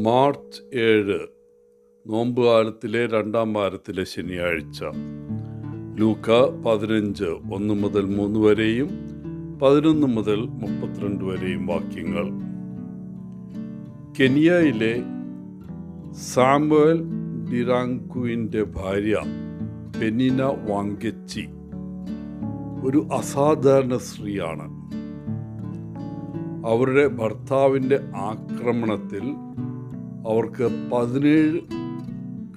March 7 നോമ്പുകാലത്തിലെ 2-ാം വാരത്തിലെ ശനിയാഴ്ച. ലൂക്ക 15 1 മുതൽ 3 വരെയും 11 മുതൽ 32 വരെയും വാക്യങ്ങൾ. കെനിയയിലെ സാമുവൽ ഡിറാങ്കുവിൻ്റെ ഭാര്യ പെനിന വാങ്കച്ചി ഒരു അസാധാരണ സ്ത്രീയാണ്. അവരുടെ ഭർത്താവിൻ്റെ ആക്രമണത്തിൽ അവർക്ക് 17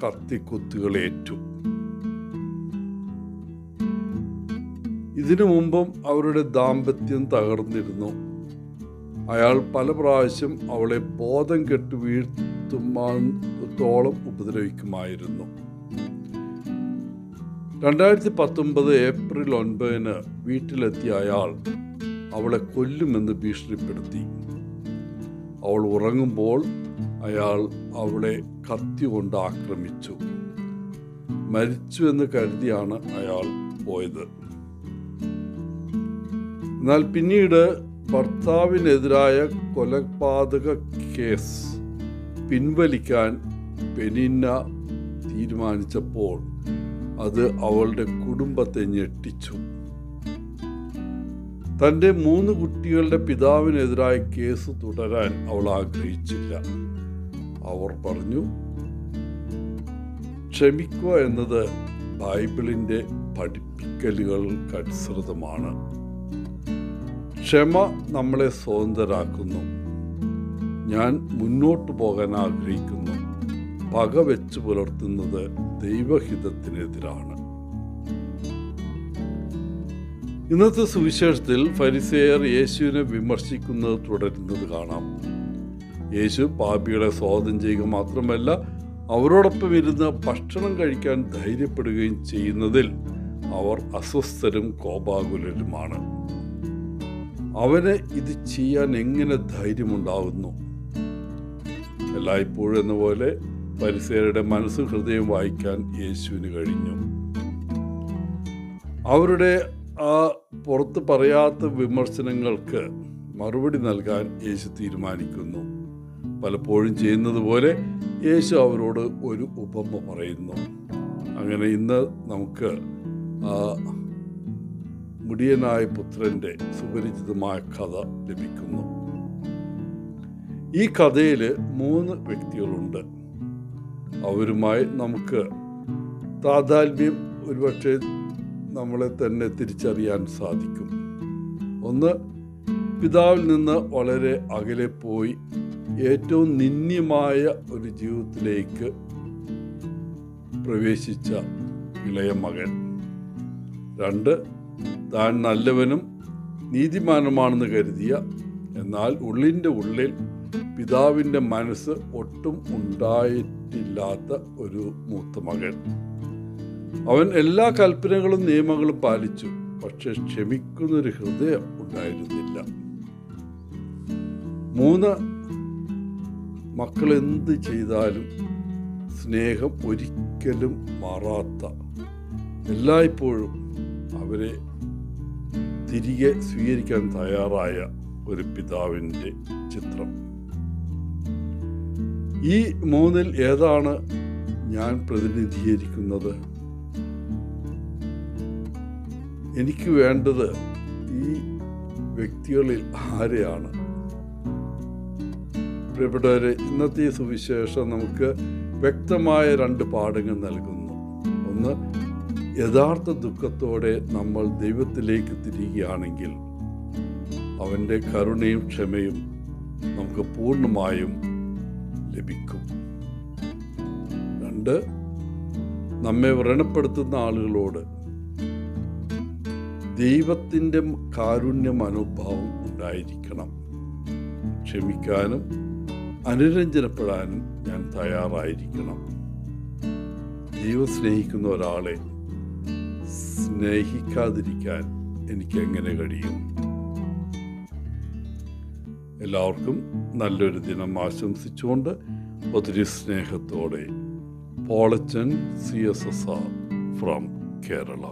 കത്തിക്കുത്തുകളേറ്റു. ഇതിനു മുമ്പും അവരുടെ ദാമ്പത്യം തകർന്നിരുന്നു. അയാൾ പല പ്രാവശ്യം അവളെ ബോധം കെട്ട് വീഴ്ത്തുമ്പോളം ഉപദ്രവിക്കുമായിരുന്നു. 2019 ഏപ്രിൽ 9 വീട്ടിലെത്തിയ അയാൾ അവളെ കൊല്ലുമെന്ന് ഭീഷണിപ്പെടുത്തി. അവൾ ഉറങ്ങുമ്പോൾ അയാൾ അവളെ കത്തി കൊണ്ട് ആക്രമിച്ചു. മരിച്ചു എന്ന് കരുതിയാണ് അയാൾ പോയത്. എന്നാൽ പിന്നീട് ഭർത്താവിനെതിരായ കൊലപാതക കേസ് പിൻവലിക്കാൻ പെനിന തീരുമാനിച്ചപ്പോൾ അത് അവളുടെ കുടുംബത്തെ ഞെട്ടിച്ചു. തൻ്റെ 3 കുട്ടികളുടെ പിതാവിനെതിരായ കേസ് തുടരാൻ അവൾ ആഗ്രഹിച്ചില്ല. അവർ പറഞ്ഞു, ക്ഷമിക്കുക എന്നത് ബൈബിളിൻ്റെ പഠിപ്പിക്കലുകൾക്കനുസൃതമാണ്. ക്ഷമ നമ്മളെ സ്വതന്ത്രരാക്കുന്നു. ഞാൻ മുന്നോട്ട് പോകാൻ ആഗ്രഹിക്കുന്നു. പക വെച്ച് പുലർത്തുന്നത് ദൈവഹിതത്തിനെതിരാണ്. ഇന്നത്തെ സുവിശേഷത്തിൽ ഫരിസേയർ യേശുവിനെ വിമർശിക്കുന്നത് തുടരുന്നത് കാണാം. യേശു പാപികളെ സ്വാഗതം ചെയ്യുക മാത്രമല്ല, അവരോടൊപ്പം ഇരുന്ന് ഭക്ഷണം കഴിക്കാൻ ധൈര്യപ്പെടുകയും ചെയ്യുന്നതിൽ അവർ അസ്വസ്ഥരും കോപാകുലരുമാണ്. അവന് ഇത് ചെയ്യാൻ എങ്ങനെ ധൈര്യമുണ്ടാകുന്നു? എല്ലായ്പ്പോഴും എന്ന പോലെ ഫരിസേയരുടെ മനസ്സും ഹൃദയം വായിക്കാൻ യേശുവിന് കഴിഞ്ഞു. അവരുടെ ആ പുറത്ത് പറയാത്ത വിമർശനങ്ങൾക്ക് മറുപടി നൽകാൻ യേശു തീരുമാനിക്കുന്നു. പലപ്പോഴും ചെയ്യുന്നത് പോലെ യേശു അവരോട് ഒരു ഉപമ പറയുന്നു. അങ്ങനെ ഇന്ന് നമുക്ക് മുടിയനായ പുത്രൻ്റെ സുപരിചിതമായ കഥ ലഭിക്കുന്നു. ഈ കഥയിൽ 3 വ്യക്തികളുണ്ട്. അവരുമായി നമുക്ക് താതാത്മ്യം ഒരുപക്ഷെ നമ്മളെ തന്നെ തിരിച്ചറിയാൻ സാധിക്കും. ഒന്ന്, പിതാവിൽ നിന്ന് വളരെ അകലെ പോയി ഏറ്റവും നിന്ദ്യമായ ഒരു ജീവിതത്തിലേക്ക് പ്രവേശിച്ച ഇളയ മകൻ. 2, താൻ നല്ലവനും നീതിമാനുമാണെന്ന് കരുതിയ എന്നാൽ ഉള്ളിൻ്റെ ഉള്ളിൽ പിതാവിൻ്റെ മനസ്സ് ഒട്ടും ഉണ്ടായിട്ടില്ലാത്ത ഒരു മൂത്ത മകൻ. അവൻ എല്ലാ കൽപ്പനകളും നിയമങ്ങളും പാലിച്ചു, പക്ഷെ ക്ഷമിക്കുന്നൊരു ഹൃദയം ഉണ്ടായിരുന്നില്ല. 3, മക്കൾ എന്ത് ചെയ്താലും സ്നേഹം ഒരിക്കലും മാറാത്ത, എല്ലായ്പ്പോഴും അവരെ തിരികെ സ്വീകരിക്കാൻ തയ്യാറായ ഒരു പിതാവിൻ്റെ ചിത്രം. ഈ 3-ൽ ഏതാണ് ഞാൻ പ്രതിനിധീകരിക്കുന്നത്? എനിക്ക് വേണ്ടത് ഈ വ്യക്തികളിൽ ആരെയാണ്? പ്രിയപ്പെട്ടവരെ, ഇന്നത്തെ ഈ സുവിശേഷം നമുക്ക് വ്യക്തമായ 2 പാഠങ്ങൾ നൽകുന്നു. ഒന്ന്, യഥാർത്ഥ ദുഃഖത്തോടെ നമ്മൾ ദൈവത്തിലേക്ക് തിരിയുകയാണെങ്കിൽ അവൻ്റെ കരുണയും ക്ഷമയും നമുക്ക് പൂർണ്ണമായും ലഭിക്കും. 2, നമ്മെ വ്രണപ്പെടുത്തുന്ന ആളുകളോട് ദൈവത്തിൻ്റെ കാരുണ്യ മനോഭാവം ഉണ്ടായിരിക്കണം. ക്ഷമിക്കാനും അനുരഞ്ജനപ്പെടാനും ഞാൻ തയ്യാറായിരിക്കണം. ദൈവം സ്നേഹിക്കുന്ന ഒരാളെ സ്നേഹിക്കാതിരിക്കാൻ എനിക്ക് എങ്ങനെ കഴിയും? എല്ലാവർക്കും നല്ലൊരു ദിനം ആശംസിച്ചുകൊണ്ട് ഒത്തിരി സ്നേഹത്തോടെ പോളച്ചൻ CSSR ഫ്രം കേരള.